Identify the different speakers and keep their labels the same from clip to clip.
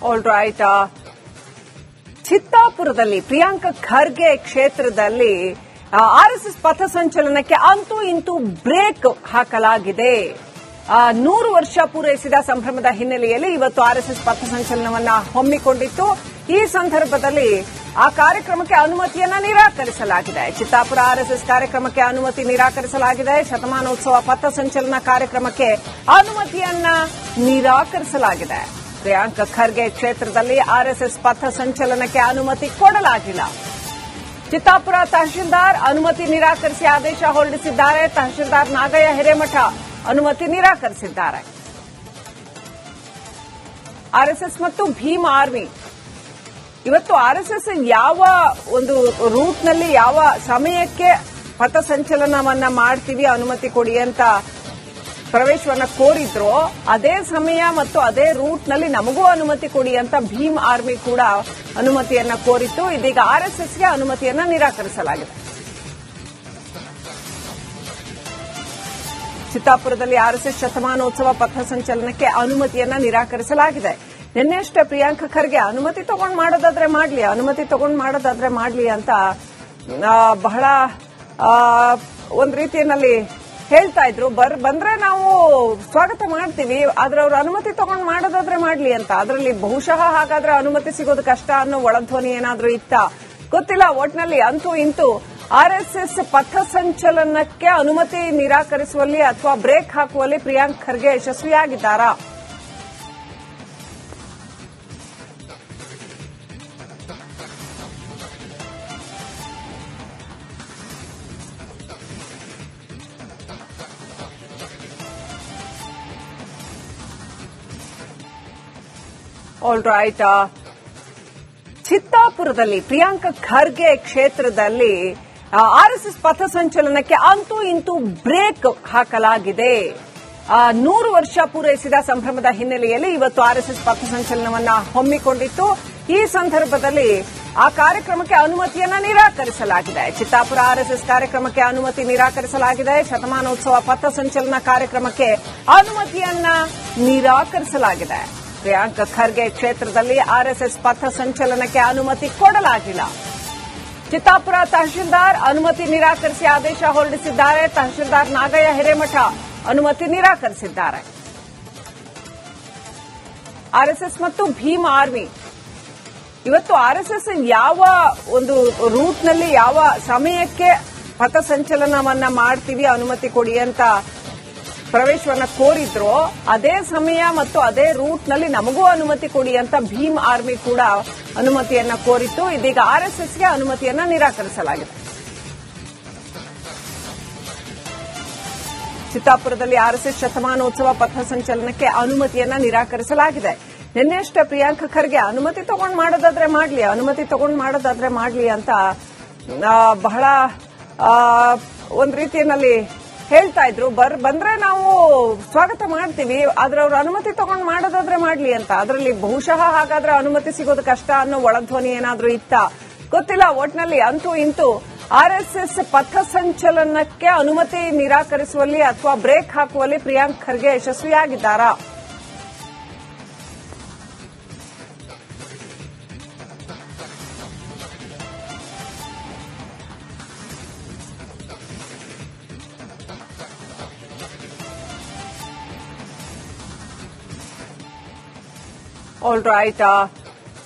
Speaker 1: All right. ಚಿತ್ತಾಪುರದಲ್ಲಿ ಪ್ರಿಯಾಂಕ ಖರ್ಗೆ ಕ್ಷೇತ್ರದಲ್ಲಿ RSS ಪಥಸಂಚಲನಕ್ಕೆ ಅಂತೂ ಇಂತೂ ಬ್ರೇಕ್ ಹಾಕಲಾಗಿದೆ. 100 ವರ್ಷ ಪೂರೈಸಿದ ಸಂಭ್ರಮದ ಹಿನ್ನೆಲೆಯಲ್ಲಿ ಇವತ್ತು ಆರ್ಎಸ್ಎಸ್ ಪಥಸಂಚಲನವನ್ನ ಹಮ್ಮಿಕೊಂಡಿತ್ತು. ಈ ಸಂದರ್ಭದಲ್ಲಿ ಆ ಕಾರ್ಯಕ್ರಮಕ್ಕೆ ಅನುಮತಿಯನ್ನ ನಿರಾಕರಿಸಲಾಗಿದೆ. ಚಿತ್ತಾಪುರ ಆರ್ಎಸ್ಎಸ್ ಕಾರ್ಯಕ್ರಮಕ್ಕೆ ಅನುಮತಿ ನಿರಾಕರಿಸಲಾಗಿದೆ. ಶತಮಾನೋತ್ಸವ ಪಥಸಂಚಲನ ಕಾರ್ಯಕ್ರಮಕ್ಕೆ ಅನುಮತಿಯನ್ನ ನಿರಾಕರಿಸಲಾಗಿದೆ. ಪ್ರಿಯಾಂಕ ಖರ್ಗೆ ಕ್ಷೇತ್ರದಲ್ಲಿ ಆರ್ಎಸ್ಎಸ್ ಪಥಸಂಚಲನಕ್ಕೆ ಅನುಮತಿ ಕೊಡಲಾಗಿಲ್ಲ. ಚಿತ್ತಾಪುರ ತಹಶೀಲ್ದಾರ್ ಅನುಮತಿ ನಿರಾಕರಿಸಿ ಆದೇಶ ಹೊರಡಿಸಿದ್ದಾರೆ. ತಹಶೀಲ್ದಾರ್ ನಾಗಯ್ಯ ಹಿರೇಮಠ ಅನುಮತಿ ನಿರಾಕರಿಸಿದ್ದಾರೆ. ಆರ್ಎಸ್ಎಸ್ ಮತ್ತು ಭೀಮ್ ಆರ್ಮಿ ಇವತ್ತು ಆರ್ಎಸ್ಎಸ್ ಯಾವ ಒಂದು ರೂಟ್ನಲ್ಲಿ ಯಾವ ಸಮಯಕ್ಕೆ ಪಥಸಂಚಲನವನ್ನ ಮಾಡ್ತೀವಿ ಅನುಮತಿ ಕೊಡಿ ಅಂತ ಪ್ರವೇಶವನ್ನ ಕೋರಿದ್ರೋ ಅದೇ ಸಮಯ ಮತ್ತು ಅದೇ ರೂಟ್ನಲ್ಲಿ ನಮಗೂ ಅನುಮತಿ ಕೊಡಿ ಅಂತ ಭೀಮ್ ಆರ್ಮಿ ಕೂಡ ಅನುಮತಿಯನ್ನ ಕೋರಿತ್ತು. ಇದೀಗ ಆರ್ಎಸ್ಎಸ್ಗೆ ಅನುಮತಿಯನ್ನ ನಿರಾಕರಿಸಲಾಗಿದೆ. ಚಿತ್ತಾಪುರದಲ್ಲಿ ಆರ್ಎಸ್ಎಸ್ ಶತಮಾನೋತ್ಸವ ಪಥಸಂಚಲನಕ್ಕೆ ಅನುಮತಿಯನ್ನ ನಿರಾಕರಿಸಲಾಗಿದೆ. ನಿನ್ನೆಷ್ಟೇ ಪ್ರಿಯಾಂಕ ಖರ್ಗೆ ಅನುಮತಿ ತಗೊಂಡು ಮಾಡೋದಾದ್ರೆ ಮಾಡ್ಲಿ ಅಂತ ಬಹಳ ಒಂದ್ ರೀತಿಯಲ್ಲಿ ಹೇಳ್ತಾ ಇದ್ರು. ಬಂದ್ರೆ ನಾವು ಸ್ವಾಗತ ಮಾಡ್ತೀವಿ, ಆದ್ರೆ ಅವ್ರು ಅನುಮತಿ ತಗೊಂಡು ಮಾಡೋದಾದ್ರೆ ಮಾಡ್ಲಿ ಅಂತ. ಅದರಲ್ಲಿ ಬಹುಶಃ ಹಾಗಾದ್ರೆ ಅನುಮತಿ ಸಿಗೋದು ಕಷ್ಟ ಅನ್ನೋ ಒಳಧ್ವನಿ ಏನಾದ್ರೂ ಇತ್ತ ಗೊತ್ತಿಲ್ಲ. ಒಟ್ನಲ್ಲಿ ಅಂತೂ ಇಂತೂ ಆರ್ಎಸ್ಎಸ್ ಪಥಸಂಚಲನಕ್ಕೆ ಅನುಮತಿ ನಿರಾಕರಿಸುವಲ್ಲಿ ಅಥವಾ ಬ್ರೇಕ್ ಹಾಕುವಲ್ಲಿ ಪ್ರಿಯಾಂಕ್ ಖರ್ಗೆ ಯಶಸ್ವಿಯಾಗಿದ್ದಾರಾ? All right. ಚಿತ್ತಾಪುರದಲ್ಲಿ ಪ್ರಿಯಾಂಕ ಖರ್ಗೆ ಕ್ಷೇತ್ರದಲ್ಲಿ ಆರ್ಎಸ್ಎಸ್ ಪಥಸಂಚಲನಕ್ಕೆ ಅಂತೂ ಇಂತೂ ಬ್ರೇಕ್ ಹಾಕಲಾಗಿದೆ. 100 ವರ್ಷ ಪೂರೈಸಿದ ಸಂಭ್ರಮದ ಹಿನ್ನೆಲೆಯಲ್ಲಿ ಇವತ್ತು ಆರ್ಎಸ್ಎಸ್ ಪಥಸಂಚಲನವನ್ನ ಹಮ್ಮಿಕೊಂಡಿತ್ತು. ಈ ಸಂದರ್ಭದಲ್ಲಿ ಆ ಕಾರ್ಯಕ್ರಮಕ್ಕೆ ಅನುಮತಿಯನ್ನ ನಿರಾಕರಿಸಲಾಗಿದೆ. ಚಿತ್ತಾಪುರ ಆರ್ಎಸ್ಎಸ್ ಕಾರ್ಯಕ್ರಮಕ್ಕೆ ಅನುಮತಿ ನಿರಾಕರಿಸಲಾಗಿದೆ. ಶತಮಾನೋತ್ಸವ ಪಥಸಂಚಲನ ಕಾರ್ಯಕ್ರಮಕ್ಕೆ ಅನುಮತಿಯನ್ನ ನಿರಾಕರಿಸಲಾಗಿದೆ. ಪ್ರಿಯಾಂಕ ಖರ್ಗೆ ಕ್ಷೇತ್ರದಲ್ಲಿ ಆರ್ಎಸ್ಎಸ್ ಪಥಸಂಚಲನಕ್ಕೆ ಅನುಮತಿ ಕೊಡಲಾಗಿಲ್ಲ. ಚಿತ್ತಾಪುರ ತಹಶೀಲ್ದಾರ್ ಅನುಮತಿ ನಿರಾಕರಿಸಿ ಆದೇಶ ಹೊರಡಿಸಿದ್ದಾರೆ. ತಹಶೀಲ್ದಾರ್ ನಾಗಯ್ಯ ಹಿರೇಮಠ ಅನುಮತಿ ನಿರಾಕರಿಸಿದ್ದಾರೆ. ಆರ್ಎಸ್ಎಸ್ ಮತ್ತು ಭೀಮ್ ಆರ್ಮಿ ಇವತ್ತು ಆರ್ಎಸ್ಎಸ್ ಯಾವ ಒಂದು ರೂಟ್ನಲ್ಲಿ ಯಾವ ಸಮಯಕ್ಕೆ ಪಥಸಂಚಲನವನ್ನ ಮಾಡ್ತೀವಿ ಅನುಮತಿ ಕೊಡಿ ಅಂತ ಪ್ರವೇಶವನ್ನ ಕೋರಿದ್ರೋ ಅದೇ ಸಮಯ ಮತ್ತು ಅದೇ ರೂಟ್ನಲ್ಲಿ ನಮಗೂ ಅನುಮತಿ ಕೊಡಿ ಅಂತ ಭೀಮ್ ಆರ್ಮಿ ಕೂಡ ಅನುಮತಿಯನ್ನ ಕೋರಿತ್ತು. ಇದೀಗ ಆರ್ಎಸ್ಎಸ್ಗೆ ಅನುಮತಿಯನ್ನ ನಿರಾಕರಿಸಲಾಗಿದೆ. ಚಿತ್ತಾಪುರದಲ್ಲಿ ಆರ್ಎಸ್ಎಸ್ ಶತಮಾನೋತ್ಸವ ಪಥಸಂಚಲನಕ್ಕೆ ಅನುಮತಿಯನ್ನ ನಿರಾಕರಿಸಲಾಗಿದೆ. ನಿನ್ನೆಷ್ಟೇ ಪ್ರಿಯಾಂಕ ಖರ್ಗೆ ಅನುಮತಿ ತಗೊಂಡು ಮಾಡೋದಾದ್ರೆ ಮಾಡ್ಲಿ ಅಂತ ಬಹಳ ಒಂದ್ ರೀತಿಯಲ್ಲಿ ಹೇಳ್ತಾ ಇದ್ರು. ಬಂದ್ರೆ ನಾವು ಸ್ವಾಗತ ಮಾಡ್ತೀವಿ, ಆದ್ರೆ ಅವ್ರು ಅನುಮತಿ ತಗೊಂಡು ಮಾಡೋದಾದ್ರೆ ಮಾಡ್ಲಿ ಅಂತ. ಅದರಲ್ಲಿ ಬಹುಶಃ ಹಾಗಾದ್ರೆ ಅನುಮತಿ ಸಿಗೋದು ಕಷ್ಟ ಅನ್ನೋ ಒಳಧ್ವನಿ ಏನಾದ್ರೂ ಇತ್ತ ಗೊತ್ತಿಲ್ಲ. ಒಟ್ನಲ್ಲಿ ಅಂತೂ ಇಂತೂ ಆರ್ಎಸ್ಎಸ್ ಪಥಸಂಚಲನಕ್ಕೆ ಅನುಮತಿ ನಿರಾಕರಿಸುವಲ್ಲಿ ಅಥವಾ ಬ್ರೇಕ್ ಹಾಕುವಲ್ಲಿ ಪ್ರಿಯಾಂಕ್ ಖರ್ಗೆ ಯಶಸ್ವಿಯಾಗಿದ್ದಾರಾ? All right.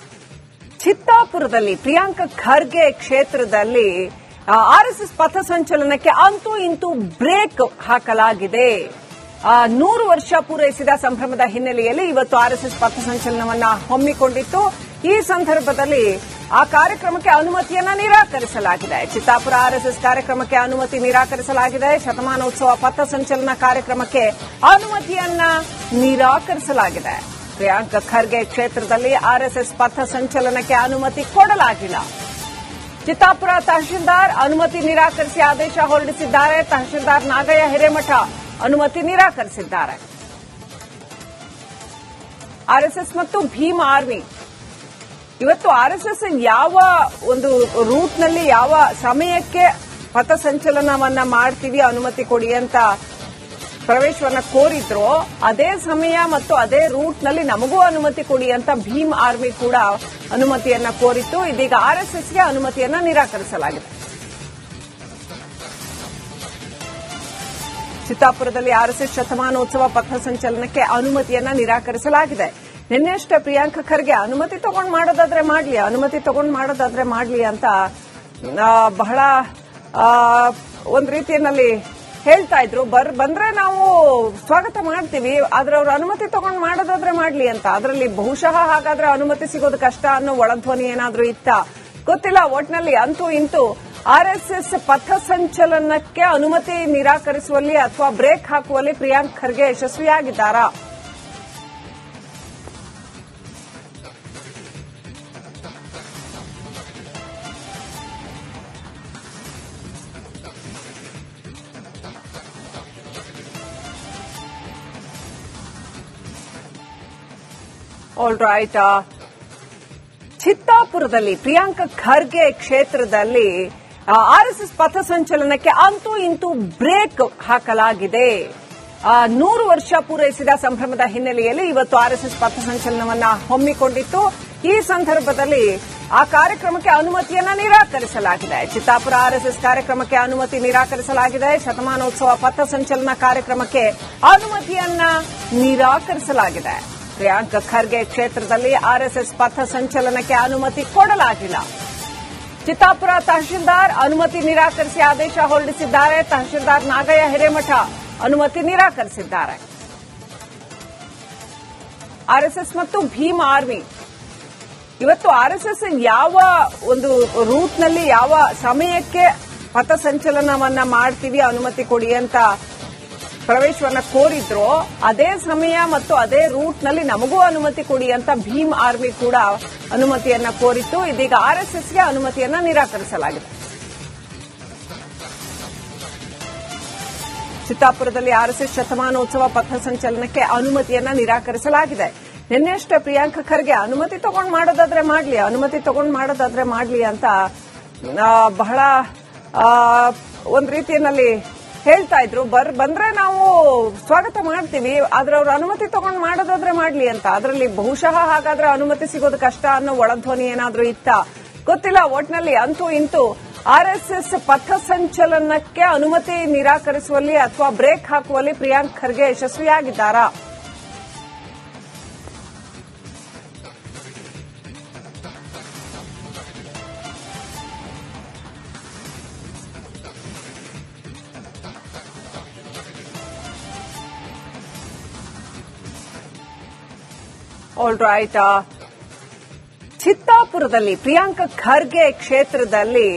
Speaker 1: ಚಿತ್ತಾಪುರದಲ್ಲಿ ಪ್ರಿಯಾಂಕ ಖರ್ಗೆ ಕ್ಷೇತ್ರದಲ್ಲಿ ಆರ್ಎಸ್ಎಸ್ ಪಥಸಂಚಲನಕ್ಕೆ ಅಂತೂ ಇಂತೂ ಬ್ರೇಕ್ ಹಾಕಲಾಗಿದೆ. 100 ವರ್ಷ ಪೂರೈಸಿದ ಸಂಭ್ರಮದ ಹಿನ್ನೆಲೆಯಲ್ಲಿ ಇವತ್ತು ಆರ್ಎಸ್ಎಸ್ ಪಥಸಂಚಲನವನ್ನ ಹಮ್ಮಿಕೊಂಡಿತ್ತು. ಈ ಸಂದರ್ಭದಲ್ಲಿ ಆ ಕಾರ್ಯಕ್ರಮಕ್ಕೆ ಅನುಮತಿಯನ್ನ ನಿರಾಕರಿಸಲಾಗಿದೆ. ಚಿತ್ತಾಪುರ ಆರ್ಎಸ್ಎಸ್ ಕಾರ್ಯಕ್ರಮಕ್ಕೆ ಅನುಮತಿ ನಿರಾಕರಿಸಲಾಗಿದೆ. ಶತಮಾನೋತ್ಸವ ಪಥಸಂಚಲನ ಕಾರ್ಯಕ್ರಮಕ್ಕೆ ಅನುಮತಿಯನ್ನ ನಿರಾಕರಿಸಲಾಗಿದೆ. ಪ್ರಿಯಾಂಕ ಖರ್ಗೆ ಕ್ಷೇತ್ರದಲ್ಲಿ ಆರ್ಎಸ್ಎಸ್ ಪಥಸಂಚಲನಕ್ಕೆ ಅನುಮತಿ ಕೊಡಲಾಗಿಲ್ಲ. ಚಿತ್ತಾಪುರ ತಹಶೀಲ್ದಾರ್ ಅನುಮತಿ ನಿರಾಕರಿಸಿ ಆದೇಶ ಹೊರಡಿಸಿದ್ದಾರೆ. ತಹಶೀಲ್ದಾರ್ ನಾಗಯ್ಯ ಹಿರೇಮಠ ಅನುಮತಿ ನಿರಾಕರಿಸಿದ್ದಾರೆ. ಆರ್ಎಸ್ಎಸ್ ಮತ್ತು ಭೀಮ್ ಆರ್ಮಿ ಇವತ್ತು ಆರ್ಎಸ್ಎಸ್ ಯಾವ ಒಂದು ರೂಟ್ನಲ್ಲಿ ಯಾವ ಸಮಯಕ್ಕೆ ಪಥಸಂಚಲನವನ್ನ ಮಾಡ್ತೀವಿ ಅನುಮತಿ ಕೊಡಿ ಅಂತ ಪ್ರವೇಶವನ್ನ ಕೋರಿದ್ರು, ಅದೇ ಸಮಯ ಮತ್ತು ಅದೇ ರೂಟ್ನಲ್ಲಿ ನಮಗೂ ಅನುಮತಿ ಕೊಡಿ ಅಂತ ಭೀಮ್ ಆರ್ಮಿ ಕೂಡ ಅನುಮತಿಯನ್ನ ಕೋರಿತ್ತು. ಇದೀಗ ಆರ್ಎಸ್ಎಸ್ಗೆ ಅನುಮತಿಯನ್ನ ನಿರಾಕರಿಸಲಾಗಿದೆ. ಚಿತ್ತಾಪುರದಲ್ಲಿ ಆರ್ಎಸ್ಎಸ್ ಶತಮಾನೋತ್ಸವ ಪಥಸಂಚಲನಕ್ಕೆ ಅನುಮತಿಯನ್ನ ನಿರಾಕರಿಸಲಾಗಿದೆ. ನಿನ್ನೆಷ್ಟೇ ಪ್ರಿಯಾಂಕ ಖರ್ಗೆ ಅನುಮತಿ ತಗೊಂಡು ಮಾಡೋದಾದ್ರೆ ಮಾಡ್ಲಿ ಅಂತ ಬಹಳ ಒಂದ್ ರೀತಿಯಲ್ಲಿ ಹೇಳ್ತಾ ಇದ್ರು. ಬಂದ್ರೆ ನಾವು ಸ್ವಾಗತ ಮಾಡ್ತೀವಿ, ಆದ್ರೆ ಅವ್ರ ಅನುಮತಿ ತಗೊಂಡು ಮಾಡೋದಾದ್ರೆ ಮಾಡ್ಲಿ ಅಂತ. ಅದರಲ್ಲಿ ಬಹುಶಃ ಹಾಗಾದ್ರೆ ಅನುಮತಿ ಸಿಗೋದು ಕಷ್ಟ ಅನ್ನೋ ಒಳಧ್ವನಿ ಏನಾದ್ರೂ ಇತ್ತ ಗೊತ್ತಿಲ್ಲ. ಒಟ್ನಲ್ಲಿ ಅಂತೂ ಇಂತೂ ಆರ್ಎಸ್ಎಸ್ ಪಥಸಂಚಲನಕ್ಕೆ ಅನುಮತಿ ನಿರಾಕರಿಸುವಲ್ಲಿ ಅಥವಾ ಬ್ರೇಕ್ ಹಾಕುವಲ್ಲಿ ಪ್ರಿಯಾಂಕ್ ಖರ್ಗೆ ಯಶಸ್ವಿಯಾಗಿದ್ದಾರಾ? All right. ಚಿತ್ತಾಪುರದಲ್ಲಿ ಪ್ರಿಯಾಂಕ ಖರ್ಗೆ ಕ್ಷೇತ್ರದಲ್ಲಿ ಆರ್ಎಸ್ಎಸ್ ಪಥಸಂಚಲನಕ್ಕೆ ಅಂತೂ ಇಂತೂ ಬ್ರೇಕ್ ಹಾಕಲಾಗಿದೆ. 100 ವರ್ಷ ಪೂರೈಸಿದ ಸಂಭ್ರಮದ ಹಿನ್ನೆಲೆಯಲ್ಲಿ ಇವತ್ತು ಆರ್ಎಸ್ಎಸ್ ಪಥಸಂಚಲನವನ್ನ ಹಮ್ಮಿಕೊಂಡಿತ್ತು. ಈ ಸಂದರ್ಭದಲ್ಲಿ ಆ ಕಾರ್ಯಕ್ರಮಕ್ಕೆ ಅನುಮತಿಯನ್ನ ನಿರಾಕರಿಸಲಾಗಿದೆ. ಚಿತ್ತಾಪುರ ಆರ್ಎಸ್ಎಸ್ ಕಾರ್ಯಕ್ರಮಕ್ಕೆ ಅನುಮತಿ ನಿರಾಕರಿಸಲಾಗಿದೆ. ಶತಮಾನೋತ್ಸವ ಪಥಸಂಚಲನ ಕಾರ್ಯಕ್ರಮಕ್ಕೆ ಅನುಮತಿಯನ್ನ ನಿರಾಕರಿಸಲಾಗಿದೆ. ಪ್ರಿಯಾಂಕ ಖರ್ಗೆ ಕ್ಷೇತ್ರದಲ್ಲಿ ಆರ್ಎಸ್ಎಸ್ ಪಥಸಂಚಲನಕ್ಕೆ ಅನುಮತಿ ಕೊಡಲಾಗಿಲ್ಲ. ಚಿತ್ತಾಪುರ ತಹಶೀಲ್ದಾರ್ ಅನುಮತಿ ನಿರಾಕರಿಸಿ ಆದೇಶ ಹೊರಡಿಸಿದ್ದಾರೆ. ತಹಶೀಲ್ದಾರ್ ನಾಗಯ್ಯ ಹಿರೇಮಠ ಅನುಮತಿ ನಿರಾಕರಿಸಿದ್ದಾರೆ. ಆರ್ಎಸ್ಎಸ್ ಮತ್ತು ಭೀಮ್ ಆರ್ಮಿ ಇವತ್ತು ಆರ್ಎಸ್ಎಸ್ ಯಾವ ಒಂದು ರೂಟ್ನಲ್ಲಿ ಯಾವ ಸಮಯಕ್ಕೆ ಪಥಸಂಚಲನವನ್ನ ಮಾಡ್ತೀವಿ ಅನುಮತಿ ಕೊಡಿ ಅಂತ ಪ್ರವೇಶವನ್ನ ಕೋರಿದ್ರು, ಅದೇ ಸಮಯ ಮತ್ತು ಅದೇ ರೂಟ್ನಲ್ಲಿ ನಮಗೂ ಅನುಮತಿ ಕೊಡಿ ಅಂತ ಭೀಮ್ ಆರ್ಮಿ ಕೂಡ ಅನುಮತಿಯನ್ನ ಕೋರಿತ್ತು. ಇದೀಗ ಆರ್ಎಸ್ಎಸ್ಗೆ ಅನುಮತಿಯನ್ನ ನಿರಾಕರಿಸಲಾಗಿದೆ. ಚಿತ್ತಾಪುರದಲ್ಲಿ ಆರ್ಎಸ್ಎಸ್ ಶತಮಾನೋತ್ಸವ ಪಥಸಂಚಲನಕ್ಕೆ ಅನುಮತಿಯನ್ನ ನಿರಾಕರಿಸಲಾಗಿದೆ. ನಿನ್ನೆಷ್ಟೇ ಪ್ರಿಯಾಂಕ ಖರ್ಗೆ ಅನುಮತಿ ತಗೊಂಡು ಮಾಡೋದಾದ್ರೆ ಮಾಡ್ಲಿ ಅಂತ ಬಹಳ ಒಂದ್ ರೀತಿಯಲ್ಲಿ ಹೇಳ್ತಾ ಇದ್ರು. ಬಂದ್ರೆ ನಾವು ಸ್ವಾಗತ ಮಾಡ್ತೀವಿ, ಆದ್ರೆ ಅವ್ರ ಅನುಮತಿ ತಗೊಂಡು ಮಾಡೋದಾದ್ರೆ ಮಾಡ್ಲಿ ಅಂತ. ಅದರಲ್ಲಿ ಬಹುಶಃ ಹಾಗಾದ್ರೆ ಅನುಮತಿ ಸಿಗೋದು ಕಷ್ಟ ಅನ್ನೋ ಒಳಧ್ವನಿ ಏನಾದ್ರೂ ಇತ್ತ ಗೊತ್ತಿಲ್ಲ. ಒಟ್ನಲ್ಲಿ ಅಂತೂ ಇಂತೂ ಆರ್ಎಸ್ಎಸ್ ಪಥಸಂಚಲನಕ್ಕೆ ಅನುಮತಿ ನಿರಾಕರಿಸುವಲ್ಲಿ ಅಥವಾ ಬ್ರೇಕ್ ಹಾಕುವಲ್ಲಿ ಪ್ರಿಯಾಂಕ್ ಖರ್ಗೆ ಯಶಸ್ವಿಯಾಗಿದ್ದಾರಾ? All right. ಚಿತ್ತಾಪುರದಲ್ಲಿ ಪ್ರಿಯಾಂಕ ಖರ್ಗೆ ಕ್ಷೇತ್ರದಲ್ಲಿ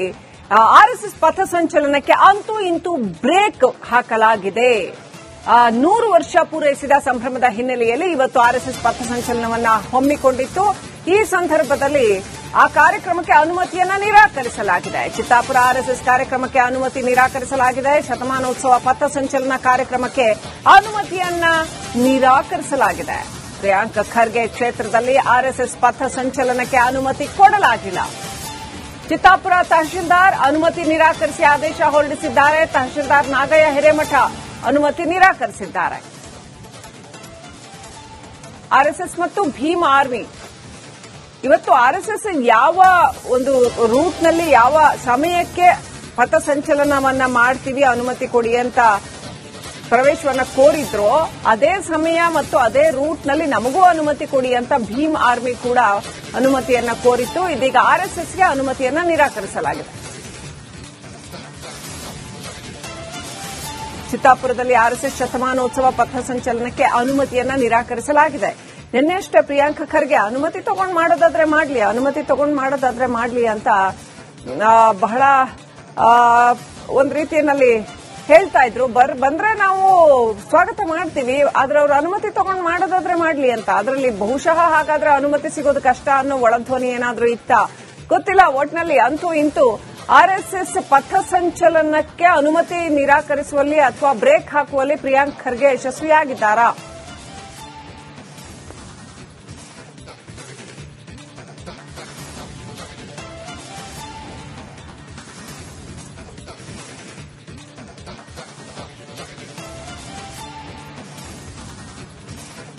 Speaker 1: ಆರ್ಎಸ್ಎಸ್ ಪಥಸಂಚಲನಕ್ಕೆ ಅಂತೂ ಇಂತೂ ಬ್ರೇಕ್ ಹಾಕಲಾಗಿದೆ. 100 ವರ್ಷ ಪೂರೈಸಿದ ಸಂಭ್ರಮದ ಹಿನ್ನೆಲೆಯಲ್ಲಿ ಇವತ್ತು ಆರ್ಎಸ್ಎಸ್ ಪಥಸಂಚಲನವನ್ನ ಹಮ್ಮಿಕೊಂಡಿತ್ತು. ಈ ಸಂದರ್ಭದಲ್ಲಿ ಆ ಕಾರ್ಯಕ್ರಮಕ್ಕೆ ಅನುಮತಿಯನ್ನ ನಿರಾಕರಿಸಲಾಗಿದೆ. ಚಿತ್ತಾಪುರ ಆರ್ಎಸ್ಎಸ್ ಕಾರ್ಯಕ್ರಮಕ್ಕೆ ಅನುಮತಿ ನಿರಾಕರಿಸಲಾಗಿದೆ. ಶತಮಾನೋತ್ಸವ ಪಥಸಂಚಲನ ಕಾರ್ಯಕ್ರಮಕ್ಕೆ ಅನುಮತಿಯನ್ನ ನಿರಾಕರಿಸಲಾಗಿದೆ. ಪ್ರಿಯಾಂಕ ಖರ್ಗೆ ಕ್ಷೇತ್ರದಲ್ಲಿ ಆರ್ಎಸ್ಎಸ್ ಪಥಸಂಚಲನಕ್ಕೆ ಅನುಮತಿ ಕೊಡಲಾಗಿಲ್ಲ. ಚಿತ್ತಾಪುರ ತಹಶೀಲ್ದಾರ್ ಅನುಮತಿ ನಿರಾಕರಿಸಿ ಆದೇಶ ಹೊರಡಿಸಿದ್ದಾರೆ. ತಹಶೀಲ್ದಾರ್ ನಾಗಯ್ಯ ಹಿರೇಮಠ ಅನುಮತಿ ನಿರಾಕರಿಸಿದ್ದಾರೆ. ಆರ್ಎಸ್ಎಸ್ ಮತ್ತು ಭೀಮ್ ಆರ್ಮಿ ಇವತ್ತು ಆರ್ಎಸ್ಎಸ್ ಯಾವ ಒಂದು ರೂಟ್ನಲ್ಲಿ ಯಾವ ಸಮಯಕ್ಕೆ ಪಥಸಂಚಲನವನ್ನ ಮಾಡ್ತೀವಿ ಅನುಮತಿ ಕೊಡಿ ಅಂತ ಪ್ರವೇಶವನ್ನ ಕೋರಿದ್ರು, ಅದೇ ಸಮಯ ಮತ್ತು ಅದೇ ರೂಟ್ನಲ್ಲಿ ನಮಗೂ ಅನುಮತಿ ಕೊಡಿ ಅಂತ ಭೀಮ್ ಆರ್ಮಿ ಕೂಡ ಅನುಮತಿಯನ್ನ ಕೋರಿತ್ತು. ಇದೀಗ ಆರ್ಎಸ್ಎಸ್ಗೆ ಅನುಮತಿಯನ್ನ ನಿರಾಕರಿಸಲಾಗಿದೆ. ಚಿತ್ತಾಪುರದಲ್ಲಿ ಆರ್ಎಸ್ಎಸ್ ಶತಮಾನೋತ್ಸವ ಪಥಸಂಚಲನಕ್ಕೆ ಅನುಮತಿಯನ್ನ ನಿರಾಕರಿಸಲಾಗಿದೆ. ನಿನ್ನೆಷ್ಟೇ ಪ್ರಿಯಾಂಕ ಖರ್ಗೆ ಅನುಮತಿ ತಗೊಂಡು ಮಾಡೋದಾದ್ರೆ ಮಾಡ್ಲಿ ಅಂತ ಬಹಳ ಒಂದ್ ರೀತಿಯಲ್ಲಿ ಹೇಳ್ತಾ ಇದ್ರು. ಬಂದ್ರೆ ನಾವು ಸ್ವಾಗತ ಮಾಡ್ತೀವಿ, ಆದ್ರೆ ಅವ್ರ ಅನುಮತಿ ತಗೊಂಡು ಮಾಡೋದಾದ್ರೆ ಮಾಡ್ಲಿ ಅಂತ. ಅದರಲ್ಲಿ ಬಹುಶಃ ಹಾಗಾದ್ರೆ ಅನುಮತಿ ಸಿಗೋದು ಕಷ್ಟ ಅನ್ನೋ ಒಳಧ್ವನಿ ಏನಾದ್ರೂ ಇತ್ತ ಗೊತ್ತಿಲ್ಲ. ಒಟ್ನಲ್ಲಿ ಅಂತೂ ಇಂತೂ ಆರ್ಎಸ್ಎಸ್ ಪಥಸಂಚಲನಕ್ಕೆ ಅನುಮತಿ ನಿರಾಕರಿಸುವಲ್ಲಿ ಅಥವಾ ಬ್ರೇಕ್ ಹಾಕುವಲ್ಲಿ ಪ್ರಿಯಾಂಕ್ ಖರ್ಗೆ ಯಶಸ್ವಿಯಾಗಿದ್ದಾರಾ?